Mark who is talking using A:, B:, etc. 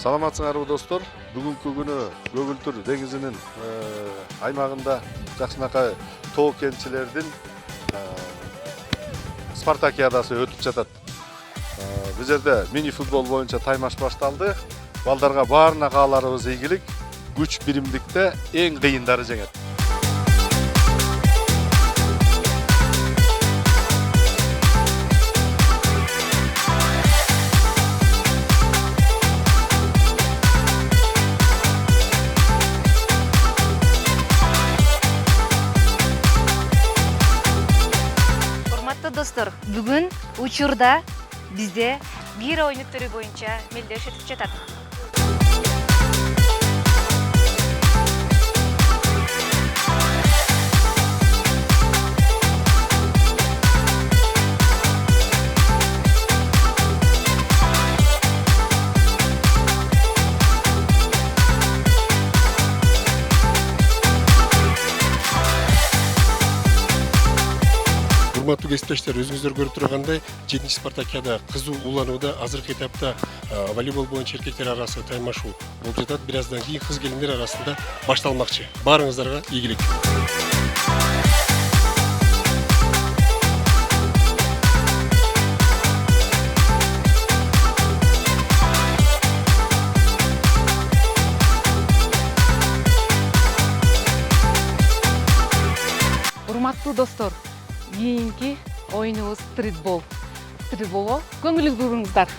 A: Саламатсыңарбы достор? Бүгүнкү күнү Көгүлтүр деңизинин аймагында жакшынакай тоо кенчилердин спартакиадасы өтүп жатат. Бул жерде мини футбол боюнча таймаш башталды. Балдарга баарына кааларыбыз ийгилик. Күч биримдикте эң кыйындары жеңет.
B: Достор, бүгүн учурда бизде бир ойын түрү боюнча мелдеш өтүп жатат.
C: Урматтуу кесиптештер, өзүңүздөр көрүп тургандай, 7-чи спартакиада кызуу уланууда. Азыркы этапта волейбол боюнча эркектер арасы таймашуу болуп жатат. Бир аздан кийин кыз келиндер арасында башталмакчы. Баарыңыздарга ийгилик.
D: Урматтуу достор, кийинки оюнубуз стритбол. Стритболго көңүлүңүздү буруңуздар.